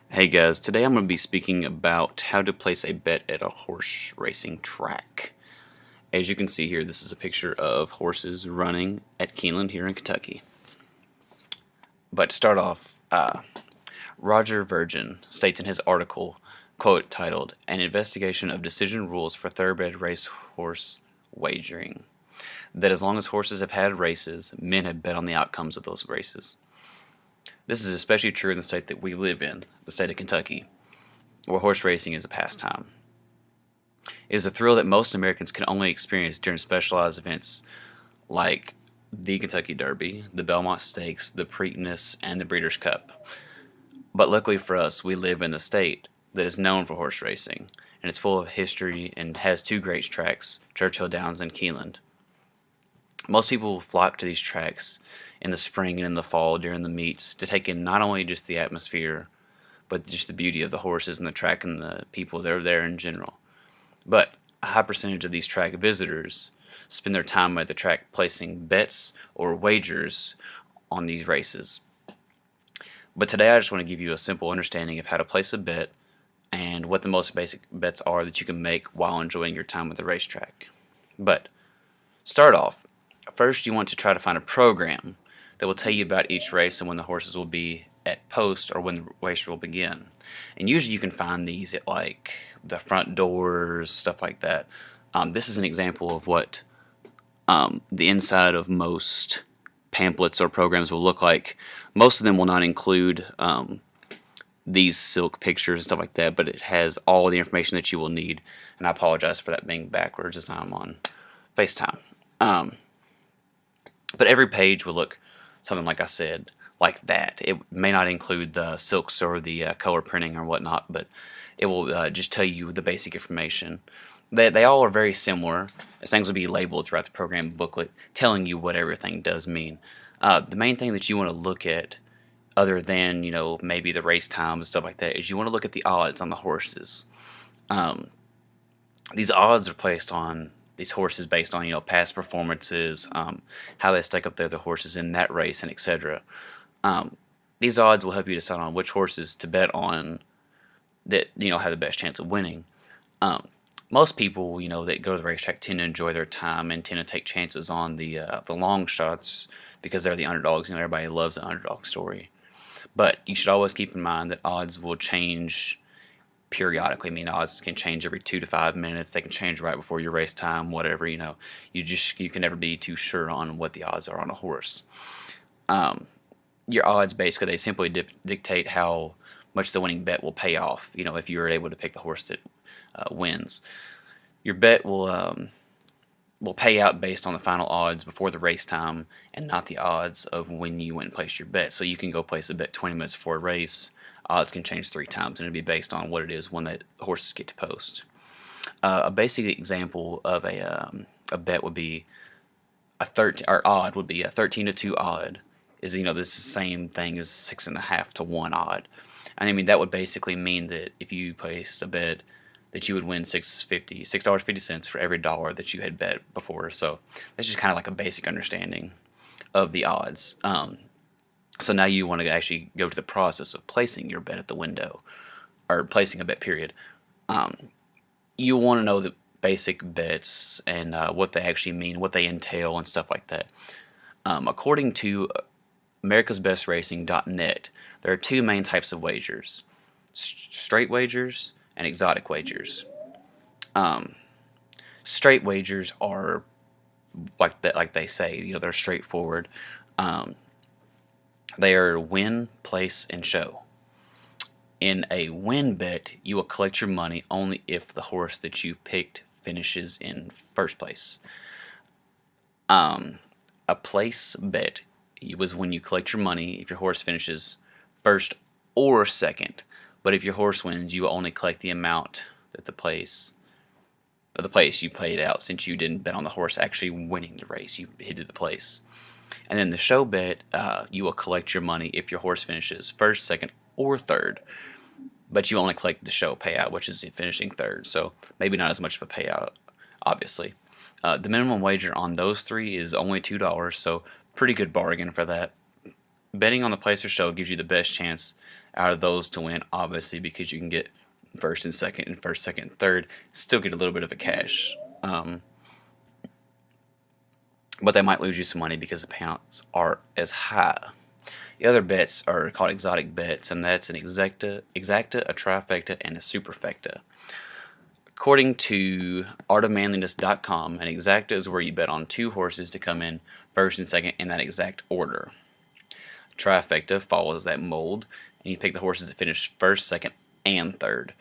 Hey guys, today I'm going to be speaking about how to place a bet at a horse racing track. As you can see here, this is a picture of horses running at Keeneland here in Kentucky. But to start off, Roger Virgin states in his article, quote, titled, An Investigation of Decision Rules for Thoroughbred Racehorse Wagering, that as long as horses have had races, men have bet on the outcomes of those races. This is especially true in the state that we live in, the state of Kentucky, where horse racing is a pastime. It is a thrill that most Americans can only experience during specialized events like the Kentucky Derby, the Belmont Stakes, the Preakness, and the Breeders' Cup. But luckily for us, we live in the state that is known for horse racing, and it's full of history and has two great tracks, Churchill Downs and Keeneland. Most people flock to these tracks in the spring and in the fall during the meets to take in not only just the atmosphere, but just the beauty of the horses and the track and the people that are there in general. But a high percentage of these track visitors spend their time at the track placing bets or wagers on these races. But today I just want to give you a simple understanding of how to place a bet and what the most basic bets are that you can make while enjoying your time at the racetrack. But start off, first you want to try to find a program that will tell you about each race and when the horses will be at post or when the race will begin. And usually you can find these at like the front doors, stuff like that. This is an example of what the inside of most pamphlets or programs will look like. Most of them will not include these silk pictures and stuff like that, but it has all the information that you will need. And I apologize for that being backwards as I'm on FaceTime. But every page will look something like I said, like that. It may not include the silks or the color printing or whatnot, but it will just tell you the basic information. They all are very similar, as things will be labeled throughout the program booklet, telling you what everything does mean. The main thing that you want to look at, other than maybe the race times and stuff like that, is you want to look at the odds on the horses. These odds are placed on these horses based on past performances, how they stack up the other horses in that race, and etc. These odds will help you decide on which horses to bet on that have the best chance of winning. Most people that go to the racetrack tend to enjoy their time and tend to take chances on the long shots because they're the underdogs. Everybody loves an underdog story, but you should always keep in mind that odds will change periodically. I mean, odds can change every 2 to 5 minutes. They can change right before your race time, whatever. You can never be too sure on what the odds are on a horse. Your odds basically they simply dictate how much the winning bet will pay off. If you're able to pick the horse that wins, your bet will pay out based on the final odds before the race time and not the odds of when you went and placed your bet. So you can go place a bet 20 minutes before a race. Odds can change 3 times, and it'll be based on what it is when the horses get to post. A basic example of a bet would be a 13, or odd would be a 13-2 odd. This is the same thing as 6.5 to 1 odd. And I mean that would basically mean that if you placed a bet that you would win $6.50 for every dollar that you had bet before. So that's just kind of like a basic understanding of the odds. So now you want to actually go to the process of placing your bet at the window, or placing a bet period. You want to know the basic bets and what they actually mean, what they entail, and stuff like that. According to AmericasBestRacing.net, there are 2 main types of wagers: straight wagers and exotic wagers. Straight wagers are like they say, they're straightforward. They are win, place, and show. In a win bet, you will collect your money only if the horse that you picked finishes in first place. A place bet was when you collect your money if your horse finishes first or second. But if your horse wins, you will only collect the amount that the place you paid out, since you didn't bet on the horse actually winning the race. You hit the place. And then the show bet, you will collect your money if your horse finishes first, second, or third. But you only collect the show payout, which is finishing third. So maybe not as much of a payout, obviously. The minimum wager on those 3 is only $2, so pretty good bargain for that. betting on the place or show gives you the best chance out of those to win, obviously, because you can get first and second and third, still get a little bit of a cash. But they might lose you some money because the payouts are as high. The other bets are called exotic bets, and that's an exacta, a trifecta, and a superfecta. According to artofmanliness.com, an exacta is where you bet on 2 horses to come in first and second in that exact order. Trifecta follows that mold, and you pick the horses that finish first, second, and third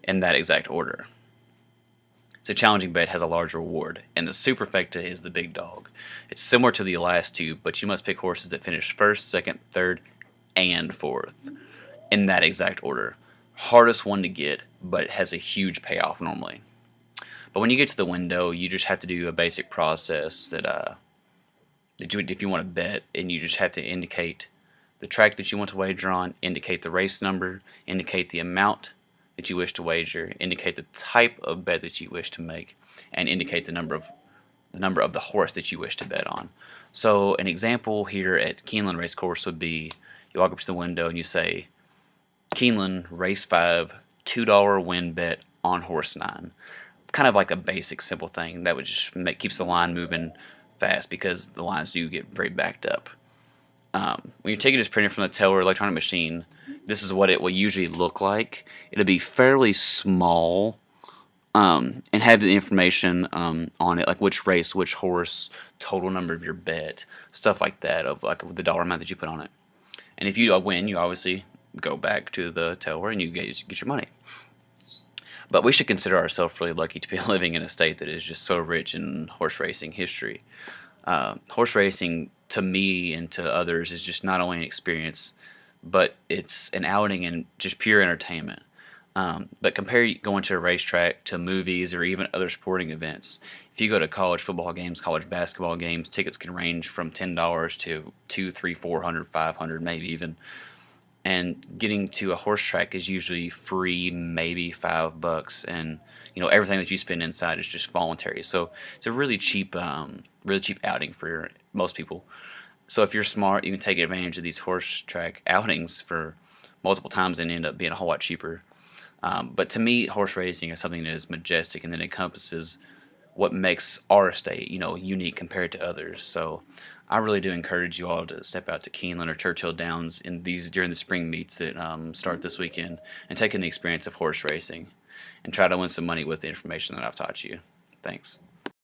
in that exact order. So a challenging bet has a large reward, and the superfecta is the big dog. It's similar to the last two, but you must pick horses that finish first, second, third, and fourth in that exact order. Hardest one to get, but it has a huge payoff normally. But when you get to the window, you just have to do a basic process that if you want to bet, and you just have to indicate the track that you want to wager on, indicate the race number, indicate the amount that you wish to wager, indicate the type of bet that you wish to make, and indicate the number of the horse that you wish to bet on. So an example here at Keeneland Racecourse would be you walk up to the window and you say, Keeneland Race 5 $2 win bet on horse 9. Kind of like a basic simple thing that would just keeps the line moving fast because the lines do get very backed up. When your ticket is printed from the teller or electronic machine, this is what it will usually look like. It'll be fairly small and have the information on it, like which race, which horse, total number of your bet, stuff like that, of like the dollar amount that you put on it. And if you win, you obviously go back to the teller and you get your money. But we should consider ourselves really lucky to be living in a state that is just so rich in horse racing history. Horse racing, to me and to others, is just not only an experience, but it's an outing and just pure entertainment. But compare going to a racetrack to movies or even other sporting events. If you go to college football games, college basketball games, tickets can range from $10 to $200, $300, $400, $500, maybe even. And getting to a horse track is usually free, maybe $5, and everything that you spend inside is just voluntary. So it's a really cheap outing for most people. So if you're smart, you can take advantage of these horse track outings for multiple times and end up being a whole lot cheaper. But to me, horse racing is something that is majestic and that encompasses what makes our state, unique compared to others. So I really do encourage you all to step out to Keeneland or Churchill Downs during the spring meets that start this weekend and take in the experience of horse racing and try to win some money with the information that I've taught you. Thanks.